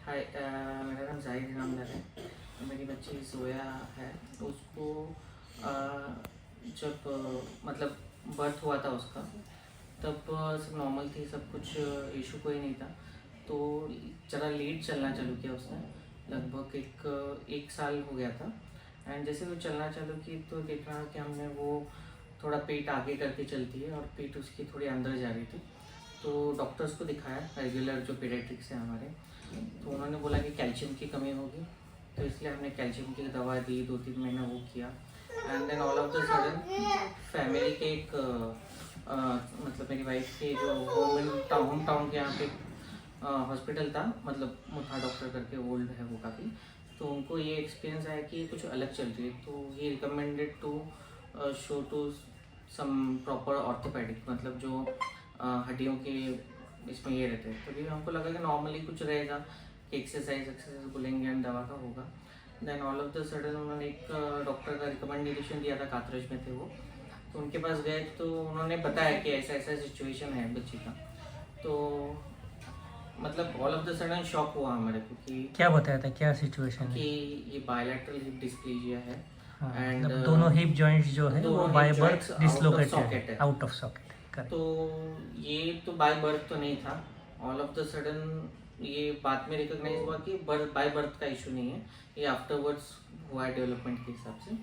हाय, मेरा नाम जाहिद इनामदार है। मेरी बच्ची जोया है। उसको जब मतलब बर्थ हुआ था उसका, तब सब नॉर्मल थी, सब कुछ इशू कोई नहीं था। तो ज़रा लेट चलना चालू किया उसने, लगभग एक साल हो गया था। एंड जैसे वो चलना चालू की तो देखा कि हमने वो थोड़ा पेट आगे करके चलती है और पेट उसकी थोड़ी अंदर जा रही थी। तो डॉक्टर्स को दिखाया, रेगुलर जो पीडियाट्रिक्स हैं हमारे, तो उन्होंने बोला कि कैल्शियम की कमी होगी। तो इसलिए हमने कैल्शियम की दवा दी, 2-3 महीना वो किया। And then all of the sudden family के एक मतलब मेरी वाइफ के जो होम टाउन के यहाँ पे हॉस्पिटल था, मतलब मुथा डॉक्टर करके ओल्ड है वो काफ़ी। तो उनको ये एक्सपीरियंस आया कि कुछ अलग चल रही है, तो he recommended to show to some proper orthopaedic, मतलब जो हड्डियों के इसमें ये रहते हैं। तभी हमको लगा कि नॉर्मली कुछ रहेगा कि एक्सरसाइज बोलेंगे एंड दवा का होगा। Then all of the sudden उन्होंने एक डॉक्टर का रिकमेंडेशन दिया था, कातरज में थे वो। तो उनके पास गए तो उन्होंने बताया कि ऐसा ऐसा सिचुएशन है बच्ची का। तो मतलब all of the sudden shock हुआ हमारे को कि क्या बताया था, क्या सिचुएशन कि है? ये बायलैटरल हिप डिस्प्लेजिया है। हाँ, एंड मतलब दोनों हिप जॉइंट्स जो है वो बाय बर्थ डिसलोकेटेड है, आउट ऑफ सॉकेट। तो ये तो बाय बर्थ तो नहीं था। ऑल ऑफ द सडन ये बाद में रिकॉग्नाइज हुआ कि बाय बर्थ का इशू नहीं है, ये आफ्टरवर्ड्स हुआ है डेवलपमेंट के हिसाब से।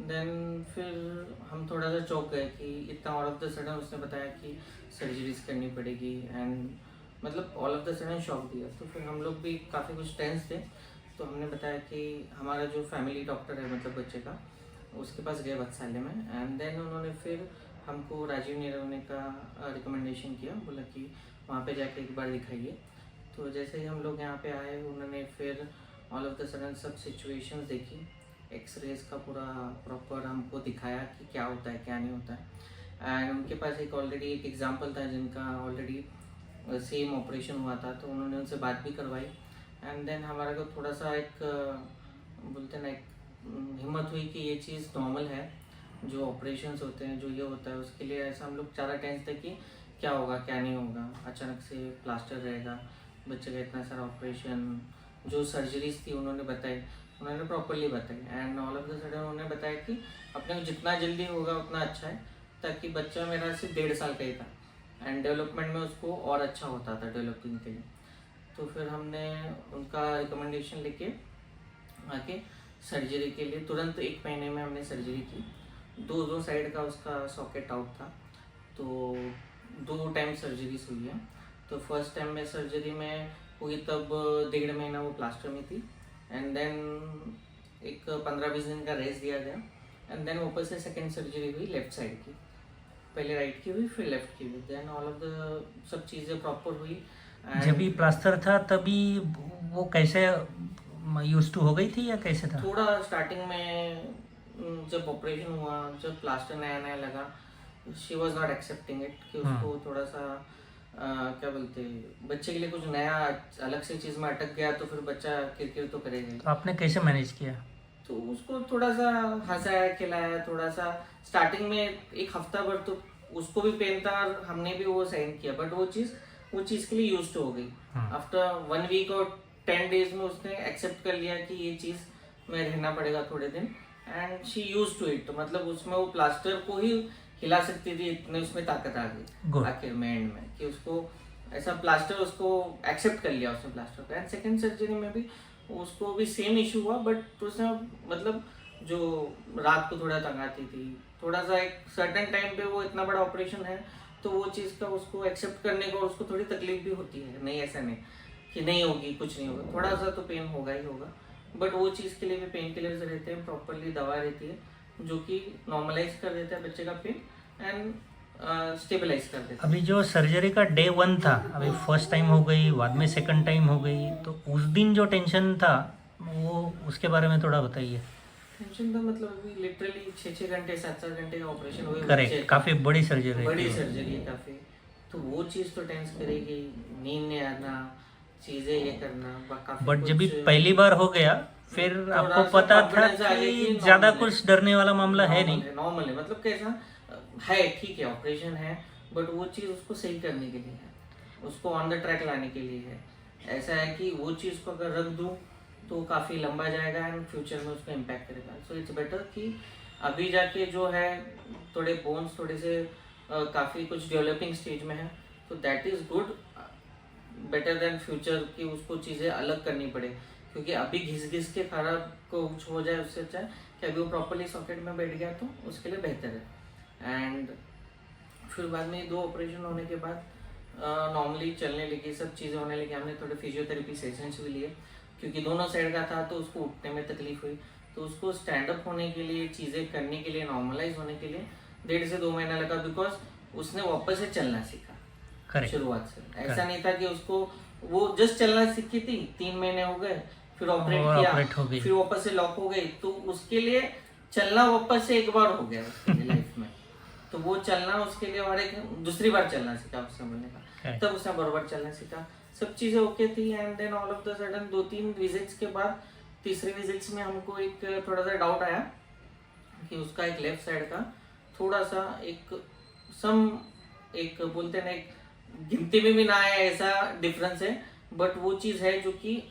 देन फिर हम थोड़ा सा चौंक गए कि इतना ऑल ऑफ द सडन उसने बताया कि सर्जरीज करनी पड़ेगी। एंड मतलब all of the sudden shock दिया। तो फिर हम लोग भी काफ़ी कुछ टेंस थे। तो हमने बताया कि हमारा जो फैमिली डॉक्टर है मतलब बच्चे का, उसके पास गए वत्सल्य में। एंड देन उन्होंने फिर हमको राजीव निरवने का रिकमेंडेशन किया, बोला कि वहाँ पे जाके एक बार दिखाइए। तो जैसे ही हम लोग यहाँ पे आए, उन्होंने फिर ऑल ऑफ द सडन सब सिचुएशंस देखी, एक्सरेज का पूरा प्रॉपर हमको दिखाया कि क्या होता है क्या नहीं होता है। एंड उनके पास एक ऑलरेडी एक एग्जाम्पल था जिनका ऑलरेडी सेम ऑपरेशन हुआ था, तो उन्होंने उनसे बात भी करवाई। एंड देन हमारा को थोड़ा सा एक बोलते ना, एक हिम्मत हुई कि ये चीज़ नॉर्मल है, जो ऑपरेशंस होते हैं, जो ये होता है उसके लिए। ऐसा हम लोग ज़्यादा टेंस थे कि क्या होगा क्या नहीं होगा, अचानक से प्लास्टर रहेगा, बच्चे का इतना सारा ऑपरेशन, जो सर्जरीज थी उन्होंने बताई, उन्होंने प्रॉपरली बताई। And all of the sudden उन्होंने बताया कि अपने को जितना जल्दी होगा उतना अच्छा है, ताकि बच्चा मेरा सिर्फ 1.5 साल का ही था एंड डेवलपमेंट में उसको और अच्छा होता था डेवलपिंग के लिए। तो फिर हमने उनका रिकमेंडेशन लेके आके सर्जरी के लिए तुरंत 1 महीने में हमने सर्जरी की। दो साइड का उसका सॉकेट आउट था, तो 2 टाइम सर्जरीज हुई है। तो फर्स्ट टाइम में सर्जरी में हुई तब 1.5 महीना वो प्लास्टर में थी। एंड देन एक 15-20 दिन का रेस्ट दिया गया। एंड देन ऊपर से सेकेंड सर्जरी हुई लेफ्ट साइड की, पहले राइट की हुई फिर लेफ्ट की हुई। Then all of the sub चीज़ें प्रॉपर हुई। जब भी प्लास्टर था तभी वो कैसे यूज टू हो गई थी या कैसे था? थोड़ा स्टार्टिंग में जब ऑपरेशन हुआ, जब प्लास्टर नया नया लगा, she was not accepting it कि उसको थोड़ा सा क्या बोलते, बच्चे के लिए कुछ नया अलग से चीज़ में अटक गया तो फिर बच्चा किरकिर तो करेगा। तो आपने कैसे मैनेज किया? तो उसको थोड़ा सा हंसाया खिलाया, थोड़ा सा स्टार्टिंग में 1 हफ्ता भर तो उसको भी पेन था और हमने भी वो सहन किया, बट वो चीज़ के लिए यूज हो गई। आफ्टर 1 वीक और 10 डेज में उसने एक्सेप्ट कर लिया कि ये चीज़ में रहना पड़ेगा थोड़े दिन। And she use to it. तो मतलब उसमें वो प्लास्टर को ही हिला सकती थी, इतने उसमें ताकत आ गई आखिर में एंड में कि उसको ऐसा प्लास्टर उसको एक्सेप्ट कर लिया उसने प्लास्टर को। एंड सेकेंड सर्जरी में भी उसको भी सेम इशू हुआ, बट उसने मतलब जो रात को थोड़ा तंगाती थी, थोड़ा सा एक सर्टेन टाइम पे वो इतना बड़ा ऑपरेशन है तो वो चीज़ का उसको एक्सेप्ट करने का उसको थोड़ी तकलीफ भी होती है। नहीं ऐसा नहीं कि नहीं होगी, कुछ नहीं होगा, थोड़ा सा तो पेन होगा ही होगा, बट वो चीज़ के लिए भी पेन किलर्स रहते हैं, प्रॉपरली दवा रहती है जो कि नॉर्मलाइज कर देता है बच्चे का पेन एंड स्टेबलाइज कर देता है। अभी जो सर्जरी का डे 1 था, अभी फर्स्ट टाइम हो गई, बाद में सेकंड टाइम हो गई, तो उस दिन जो टेंशन था वो उसके बारे में थोड़ा बताइए। टेंशन था मतलब अभी लिटरली 6-6 घंटे 7-7 घंटे का ऑपरेशन हुए, करेक्ट, काफी बड़ी सर्जरी है काफी। तो वो चीज़ तो टेंस करेगी, नींद नहीं आना, चीज़ें ये करना काफी। बट जब भी पहली बार हो गया फिर आपको पता था कि ज्यादा कुछ डरने वाला मामला है नहीं, नॉर्मल है। मतलब कैसा है, ठीक है ऑपरेशन है, बट वो चीज़ उसको सही करने के लिए है, उसको ऑन द ट्रैक लाने के लिए है। ऐसा है कि वो चीज़ को अगर रख दूँ तो काफ़ी लंबा जाएगा एंड फ्यूचर में उसका इम्पैक्ट करेगा। सो इट्स बेटर कि अभी जाके जो है थोड़े बोन्स थोड़े से काफ़ी कुछ डेवलपिंग स्टेज में है, तो that is good, better than future कि उसको चीज़ें अलग करनी पड़े, क्योंकि अभी घिस घिस के खराब को कुछ हो जाए उससे अच्छा है कि अभी वो प्रॉपरली सॉकेट में बैठ गया तो उसके लिए बेहतर है। एंड फिर बाद में 2 ऑपरेशन होने के बाद नॉर्मली चलने लगी, सब चीज़ें होने लगी। हमने थोड़े फिजियोथेरेपी सेशंस भी लिए, क्योंकि दोनों साइड का था तो उसको उठने में तकलीफ हुई, तो उसको स्टैंड अप होने के लिए, चीज़ें करने के लिए, नॉर्मलाइज होने के लिए 1.5 से 2 महीना लगा, बिकॉज उसने वापस से चलना सीखा शुरुआत से। ऐसा नहीं था कि उसको वो जस्ट चलना सीखी थी, 3 महीने हो गए, फिर ऑपरेट किया, फिर वापस से लॉक हो गई, तो उसके लिए चलना वापस से एक बार हो गया उसकी लाइफ में। तो वो चलना उसके लिए और एक दूसरी बार चलना सीखा उससे बोलने का, तब उसने बराबर चलना सीखा, सब चीज़ें ओके थी। And then all of the sudden 2-3 visits के बाद, तीसरे विजिट्स में हमको एक थोड़ा सा डाउट आया कि उसका एक लेफ्ट साइड का थोड़ा सा एक बोलते ना, एक गिनती में भी ना आया ऐसा डिफरेंस है, बट वो चीज़ है जो कि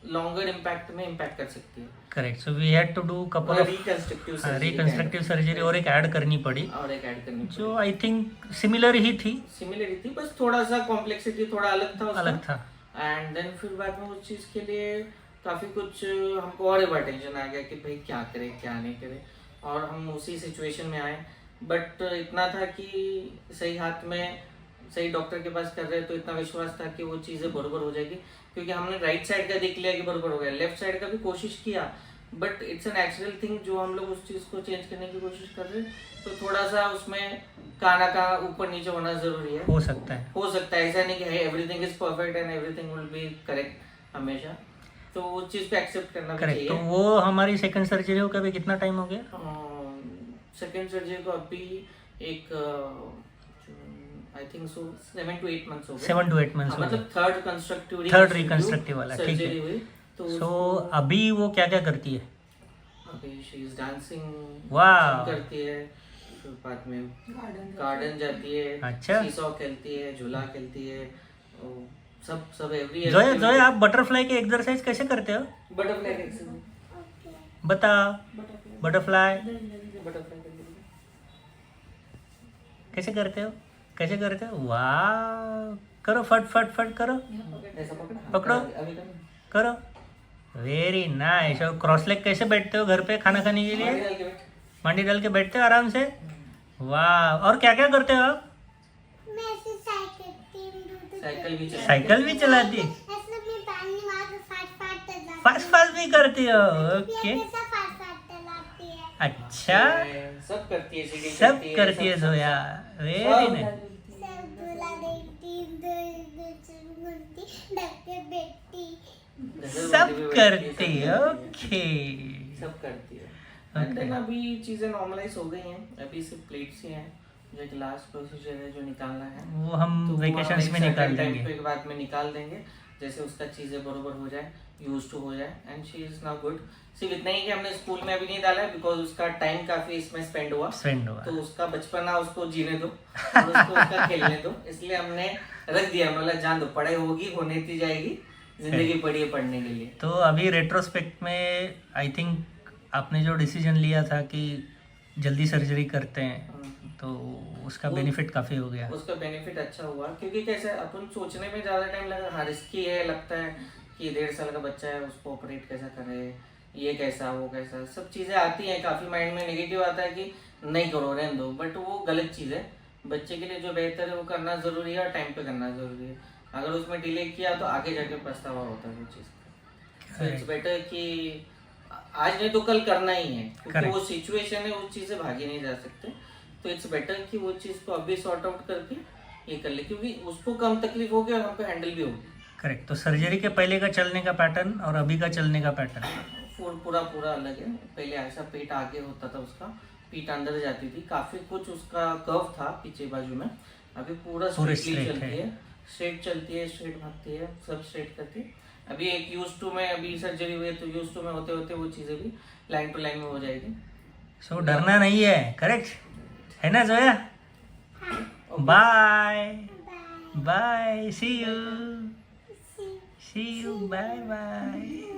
लॉन्गर इम्पैक्ट में इम्पैक्ट कर सकती है। Correct. So we had to do couple of reconstructive surgery और एक ऐड करनी पड़ी, जो आई थिंक सिमिलर ही थी, बस थोड़ा सा कॉम्प्लेक्सिटी थोड़ा अलग था। था। एंड देन फिर बाद में उस चीज़ के लिए काफ़ी कुछ हमको और एक बार टेंशन आ गया कि भाई क्या करे क्या नहीं करे, और हम उसी सिचुएशन में आए। बट इतना था कि सही हाथ में सही डॉक्टर के पास कर रहे, तो इतना विश्वास था कि वो चीज़ें बराबर हो जाएगी, क्योंकि हमने राइट साइड का देख लिया कि बराबर हो गया, लेफ्ट साइड का भी कोशिश किया, but it's a natural thing, जो हम लोग उस चीज़ को चेंज करने की कोशिश कर रहे हैं, तो थोड़ा सा उसमें काना का ऊपर नीचे होना जरूरी है। हो सकता है, ऐसा नहीं कि everything is perfect and everything will be correct हमेशा, तो वो चीज़ पे एक्सेप्ट करना भी चाहिए। तो वो हमारी सेकंड सर्जरी को अभी कितना टाइम हो गया? सेकंड सर्जरी को अभी एक I think so 7 to 8 months हो गए। 7 to 8 मंथ्स हो गए, मतलब थर्ड रिकंस्ट्रक्टिव वाला, ठीक है। तो अभी वो क्या क्या करती है? अभी शी इज डांसिंग, वाह, करती है, फिर बाद में गार्डन जाती है, अच्छा, सीसॉ खेलती है, झूला खेलती है, सब एवरी। जोय आप बटरफ्लाई के एक्सरसाइज कैसे करते हो? बटरफ्लाई के एक्सरसाइज बता, बटरफ्लाई कैसे करते हो? वाह, करो, फट फट फट करो, पकड़ो, करो, वेरी नाइस। और क्रॉस लेग कैसे बैठते हो घर पे खाना खाने के लिए? मांडी डाल के बैठते हो आराम से, वाह। और क्या क्या करते हो आप? साइकिल भी चलाती, फास्ट भी करती हो, ओके, अच्छा, सब करती है जोया, वेरी नाइस। सब करती है, ओके, सब करती है। देन अभी चीजें नॉर्मलाइज हो गई हैं, अभी सिर्फ प्लेट्स ही हैं, जो एक लास्ट प्रोसीजर है जो निकालना है, वो हम वेकेशंस में निकाल देंगे, एक बाद में निकाल देंगे, जैसे उसका चीजें बरोबर हो जाए, यूज टू हो जाए, and she is now good. सिर्फ इतना ही कि हमने स्कूल में अभी नहीं डाला है, बिकॉज उसका टाइम काफी इसमें स्पेंड हुआ, तो उसका बचपना उसको जीने दो और उसका खेलने दो, इसलिए हमने रख दिया, मतलब जान दो, पढ़ाई होगी, होने दी जाएगी, जिंदगी पड़ी है पढ़ने के लिए। तो अभी रेट्रोस्पेक्ट में आई थिंक आपने जो डिसीजन लिया था कि जल्दी सर्जरी करते हैं, तो उसका बेनिफिट काफ़ी हो गया। उसका बेनिफिट अच्छा हुआ, क्योंकि कैसे अपन सोचने में ज़्यादा टाइम लगा, हाँ रिस्की है, लगता है कि 1.5 साल का बच्चा है, उसको ऑपरेट कैसा करें, ये कैसा वो कैसा, सब चीज़ें आती हैं, काफ़ी माइंड में नेगेटिव आता है कि नहीं करो, रहने दो, बट वो गलत चीज़ है। बच्चे के लिए जो बेहतर है वो करना ज़रूरी है और टाइम पे करना ज़रूरी है। अगर उसमें डिले किया तो आगे जाके पछतावा होता है वो चीज़ का। सो इट्स बेटर कि आज नहीं तो कल करना ही है, क्योंकि वो सिचुएशन है, उस चीज़ से भागे नहीं जा सकते, तो इट्स बेटर कि वो चीज़ को अभी सॉर्ट आउट करके ये कर ले, क्योंकि उसको कम तकलीफ होगी और हमको हैंडल भी होगी। करेक्ट। तो सर्जरी के पहले का चलने का पैटर्न और अभी का चलने का पैटर्न पूरा अलग है। पहले ऐसा पेट आगे होता था, उसका पीठ अंदर जाती थी, काफ़ी कुछ उसका कर्व था पीछे बाजू में, अभी पूरा स्ट्रेट चलती है, स्ट्रेट भागती है, सब स्ट्रेट करती है। अभी एक यूज टू में अभी सर्जरी हुई है, तो यूज टू में होते होते वो चीज़ें भी लाइन टू लाइन में हो जाएगी। सो डरना नहीं है, करेक्ट है ना Zoya? Bye bye, see you. See you, bye bye.